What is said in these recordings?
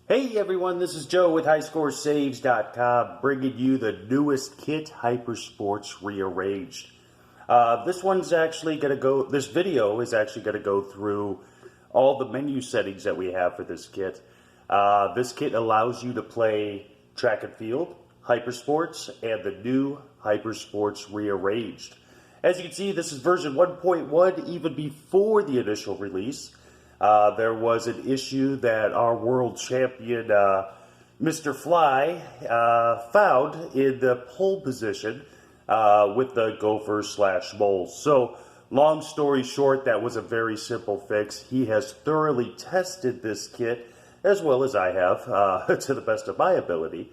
Hey everyone, this is Joe with HighScoreSaves.com bringing you the newest kit, Hyper Sports Rearranged. This video is actually going to go through all the menu settings that we have for this kit. This kit allows you to play track and field, Hyper Sports, and the new Hyper Sports Rearranged. As you can see, this is version 1.1, even before the initial release. There was an issue that our world champion, Mr. Fly, found in the pole position with the Gopher/Moles. So, long story short, that was a very simple fix. He has thoroughly tested this kit, as well as I have, to the best of my ability.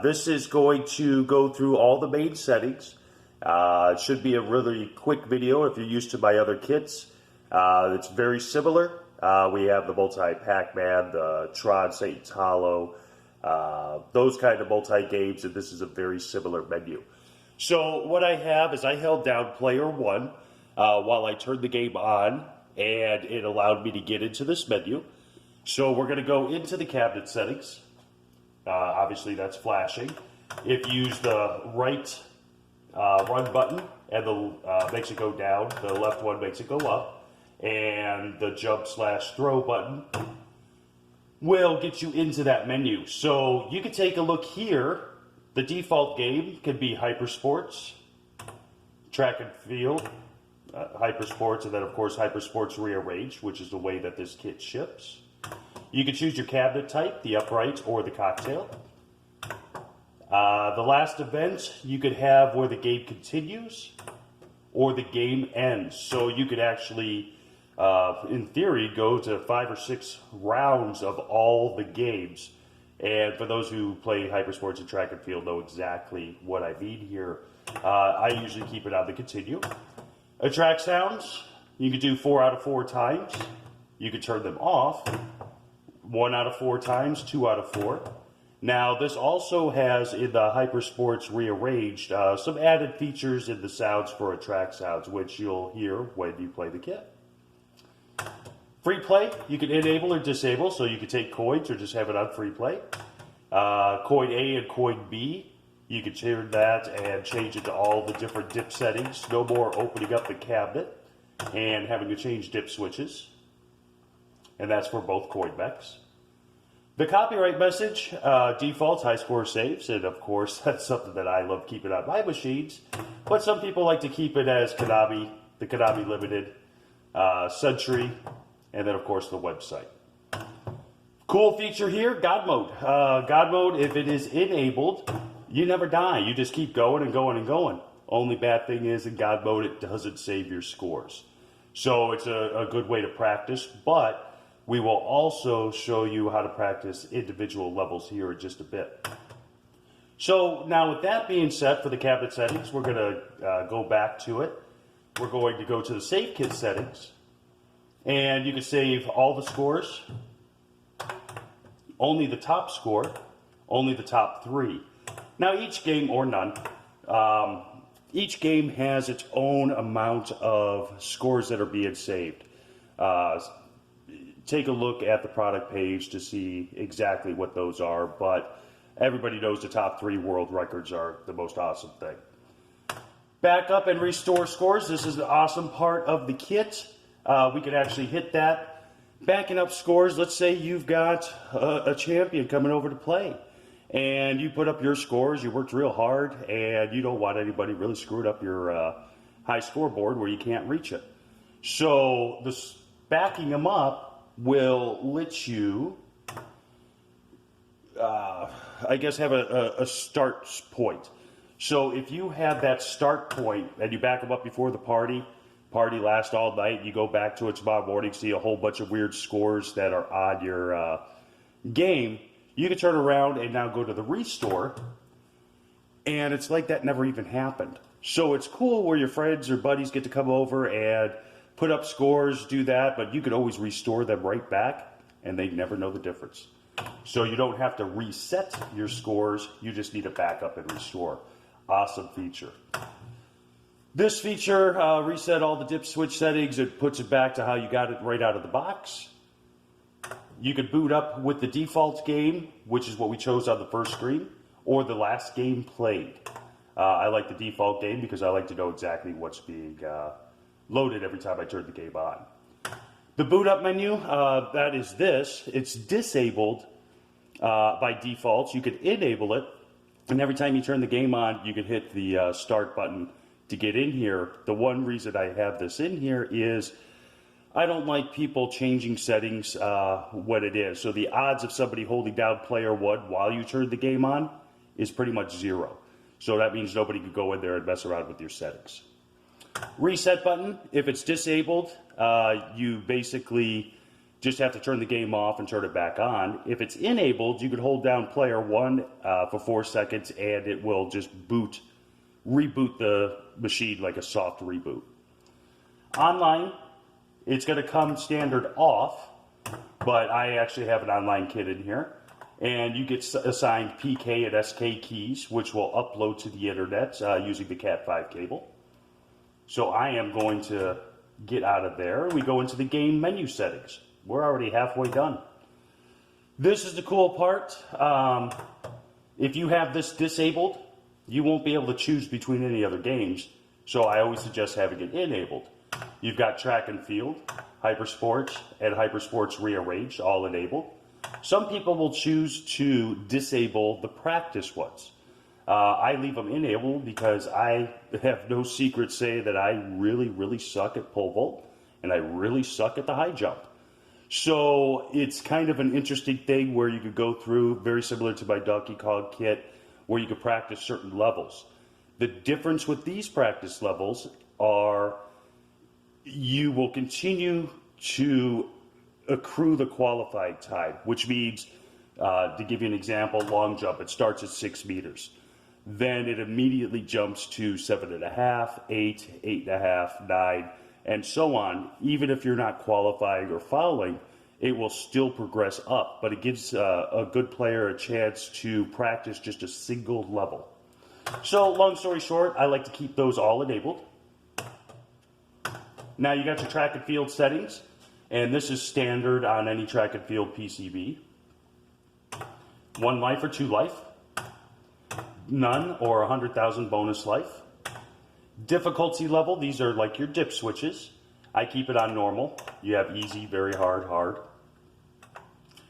This is going to go through all the main settings. It should be a really quick video if you're used to my other kits. It's very similar. We have the multi-Pac-Man, the Tron Satan's Hollow, those kind of multi-games, and this is a very similar menu. So what I have is I held down player 1 while I turned the game on, and it allowed me to get into this menu. So we're going to go into the cabinet settings. Obviously that's flashing. If you use the right run button, and the makes it go down, the left one makes it go up. And the jump/throw button will get you into that menu. So you can take a look here. The default game can be Hyper Sports, Track and Field, Hyper Sports, and then of course Hyper Sports Rearranged, which is the way that this kit ships. You can choose your cabinet type, the upright or the cocktail. The last event you could have where the game continues or the game ends. So you could actually in theory, go to 5 or 6 rounds of all the games. And for those who play Hyper Sports and Track and Field know exactly what I mean here. I usually keep it on the continue. Attract sounds, you can do 4 out of 4 times. You can turn them off 1 out of 4 times, 2 out of 4. Now, this also has, in the Hyper Sports Rearranged, some added features in the sounds for attract sounds, which you'll hear when you play the kit. Free play, you can enable or disable, so you can take coins or just have it on free play. Coin A and coin B, you can turn that and change it to all the different dip settings. No more opening up the cabinet and having to change dip switches. And that's for both coin mechs. The copyright message, default high score saves, and of course that's something that I love keeping on my machines. But some people like to keep it as Konami, the Konami Limited, Century, and then of course the website. Cool feature here, God Mode. God Mode, if it is enabled, you never die. You just keep going and going and going. Only bad thing is in God Mode, it doesn't save your scores. So it's a good way to practice, but we will also show you how to practice individual levels here in just a bit. So now with that being said, for the cabinet settings, we're going to go back to it. We're going to go to the Save Kit settings. And you can save all the scores, only the top score, only the top 3. Now each game, or none, each game has its own amount of scores that are being saved. Take a look at the product page to see exactly what those are, but everybody knows the top 3 world records are the most awesome thing. Back up and restore scores. This is the awesome part of the kit. We can actually hit that. Backing up scores, let's say you've got a champion coming over to play. And you put up your scores, you worked real hard, and you don't want anybody really screwing up your high scoreboard where you can't reach it. So this backing them up will let you, I guess, have a start point. So if you have that start point and you back them up before the party lasts all night, you go back to it tomorrow morning, see a whole bunch of weird scores that are on your game, you can turn around and now go to the restore, and it's like that never even happened. So it's cool where your friends or buddies get to come over and put up scores, do that, but you could always restore them right back, and they never know the difference. So you don't have to reset your scores, you just need to back up and restore. Awesome feature. This feature, reset all the dip switch settings. It puts it back to how you got it right out of the box. You could boot up with the default game, which is what we chose on the first screen, or the last game played. I like the default game because I like to know exactly what's being loaded every time I turn the game on. The boot up menu, that is this. It's disabled by default. You could enable it, and every time you turn the game on, you can hit the start button to get in here. The one reason I have this in here is I don't like people changing settings when it is. So the odds of somebody holding down player 1 while you turn the game on is pretty much 0. So that means nobody could go in there and mess around with your settings. Reset button, if it's disabled, you basically just have to turn the game off and turn it back on. If it's enabled, you could hold down player 1 for 4 seconds and it will just reboot the machine like a soft reboot. Online, it's going to come standard off, but I actually have an online kit in here. And you get assigned PK and SK keys, which will upload to the internet using the Cat5 cable. So I am going to get out of there. We go into the game menu settings. We're already halfway done. This is the cool part. If you have this disabled, you won't be able to choose between any other games. So I always suggest having it enabled. You've got track and field, hypersports, and hypersports rearranged, all enabled. Some people will choose to disable the practice ones. I leave them enabled because I have no secret say that I really suck at pole vault and I really suck at the high jump. So it's kind of an interesting thing where you could go through, very similar to my Donkey Kong kit, where you could practice certain levels. The difference with these practice levels are you will continue to accrue the qualifying time, which means, to give you an example, long jump, it starts at 6 meters. Then it immediately jumps to 7.5, 8, 8.5, 9, and so on. Even if you're not qualifying or fouling, it will still progress up, but it gives a good player a chance to practice just a single level. So, long story short, I like to keep those all enabled. Now you got your track and field settings, and this is standard on any track and field PCB. 1 life or 2 life. None or 100,000 bonus life. Difficulty level, these are like your dip switches. I keep it on normal. You have easy, very hard, hard.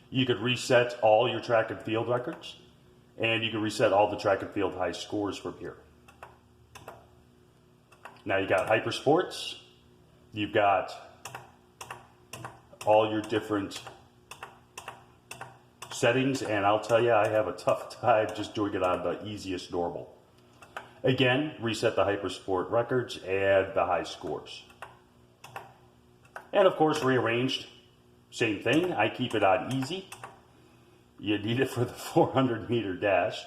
You could reset all your track and field records, and you can reset all the track and field high scores from here. Now you got hyper sports. You've got all your different settings, and I'll tell you, I have a tough time just doing it on the easiest normal. Again, reset the hypersport records and the high scores. And of course, rearranged, same thing. I keep it on easy. You need it for the 400-meter dash.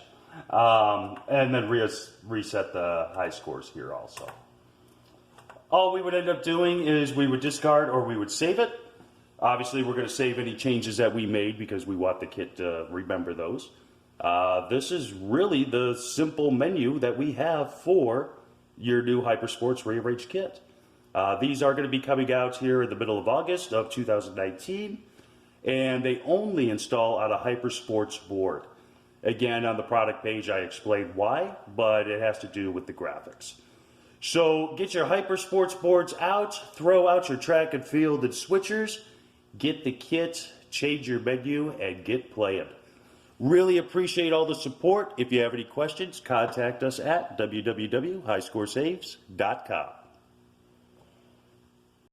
And then reset the high scores here also. All we would end up doing is we would discard or we would save it. Obviously, we're going to save any changes that we made because we want the kit to remember those. This is really the simple menu that we have for your new Hypersports Rearranged kit. These are going to be coming out here in the middle of August of 2019, and they only install on a Hypersports board. Again, on the product page, I explained why, but it has to do with the graphics. So get your Hypersports boards out, throw out your track and field and switchers, get the kit, change your menu, and get playing. Really appreciate all the support. If you have any questions, contact us at www.highscoresaves.com.